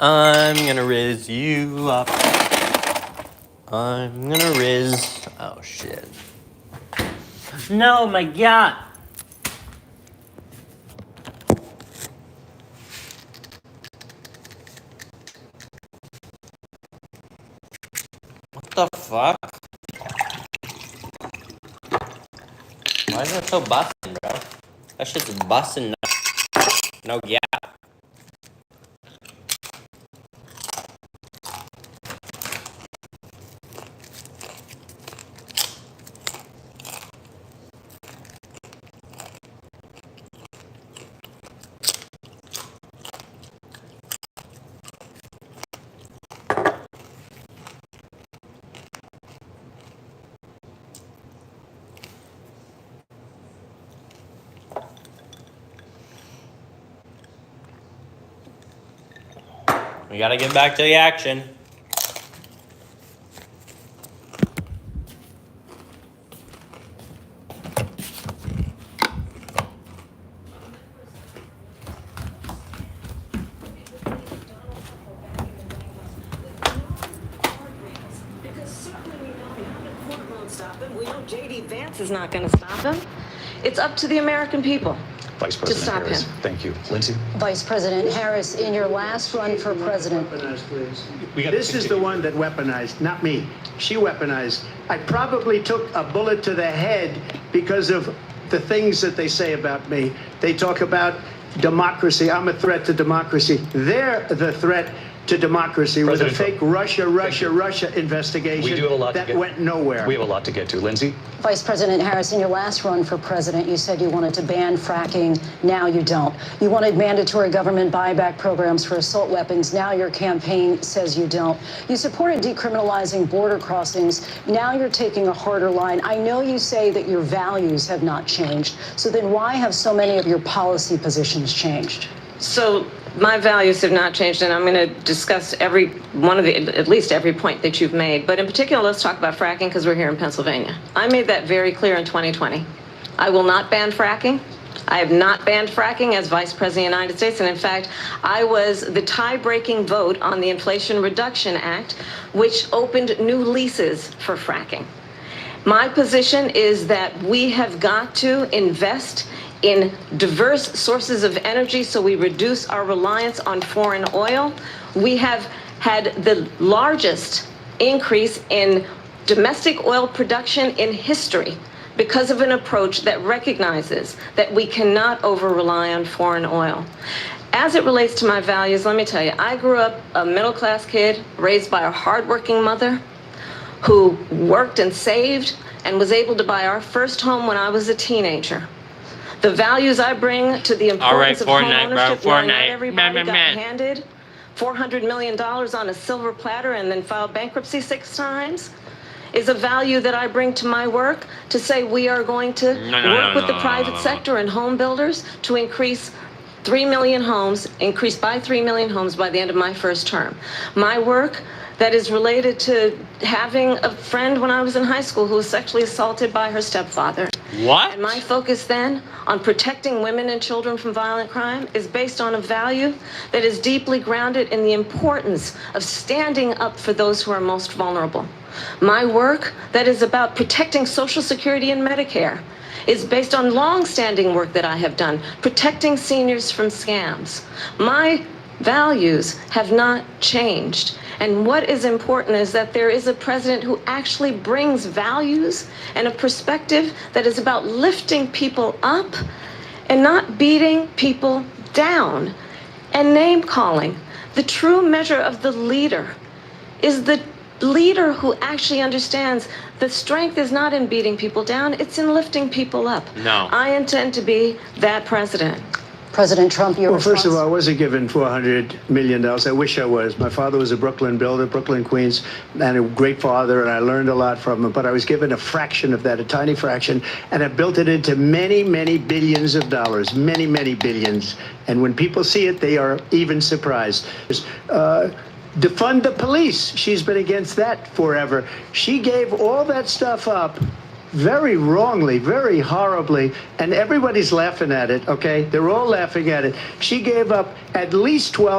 I'm gonna riz you up. I'm gonna riz. Oh shit. No, my god. What the fuck? Why is that so bustin', bro? That shit's bustin'. No gap. We gotta get back to the action. We know J.D. Vance is not going to stop him. It's up to the American people Vice President to stop Harris. him. Thank you. Lindsay? Vice President Harris, in your last run for president. This is the one that weaponized, not me. She weaponized. I probably took a bullet to the head because of the things that they say about me. They talk about democracy. I'm a threat to democracy. They're the threat to democracy with a fake Russia investigation We do have a lot that went nowhere. We have a lot to get to. Lindsay? Vice President Harris, in your last run for president, you said you wanted to ban fracking. Now you don't. You wanted mandatory government buyback programs for assault weapons. Now your campaign says you don't. You supported decriminalizing border crossings. Now you're taking a harder line. I know you say that your values have not changed. So then why have so many of your policy positions changed? So my values have not changed, and I'm going to discuss every one of at least every point that you've made. But in particular, let's talk about fracking because we're here in Pennsylvania. I made that very clear in 2020. I will not ban fracking. I have not banned fracking as Vice President of the United States. And in fact, I was the tie-breaking vote on the Inflation Reduction Act, which opened new leases for fracking. My position is that we have got to invest in diverse sources of energy so we reduce our reliance on foreign oil. We have had the largest increase in domestic oil production in history because of an approach that recognizes that we cannot over-rely on foreign oil. As it relates to my values, let me tell you, I grew up a middle-class kid raised by a hardworking mother who worked and saved and was able to buy our first home when I was a teenager. The values I bring to the importance of home ownership, where not everybody got handed $400 million on a silver platter and then filed bankruptcy 6 times, is a value that I bring to my work to say we are going to work with the private sector and home builders to increase 3 million homes, increase by 3 million homes by the end of my first term. My work that is related to having a friend when I was in high school who was sexually assaulted by her stepfather. What? And my focus then on protecting women and children from violent crime is based on a value that is deeply grounded in the importance of standing up for those who are most vulnerable. My work that is about protecting Social Security and Medicare is based on long-standing work that I have done, protecting seniors from scams. My values have not changed. And what is important is that there is a president who actually brings values and a perspective that is about lifting people up and not beating people down and name calling. The true measure of the leader is the leader who actually understands the strength is not in beating people down, it's in lifting people up. No. I intend to be that president. President Trump, your Well, first of all, I response? wasn't given $400 million. I wish I was. My father was a Brooklyn builder, Brooklyn, Queens, and a great father, and I learned a lot from him. But I was given a fraction of that, a tiny fraction, and I built it into many, many billions of dollars, many, many billions. And when people see it, they are even surprised. Defund the police. She's been against that forever. She gave all that stuff up very wrongly, very horribly, and everybody's laughing at it, okay? They're all laughing at it. She gave up at least 12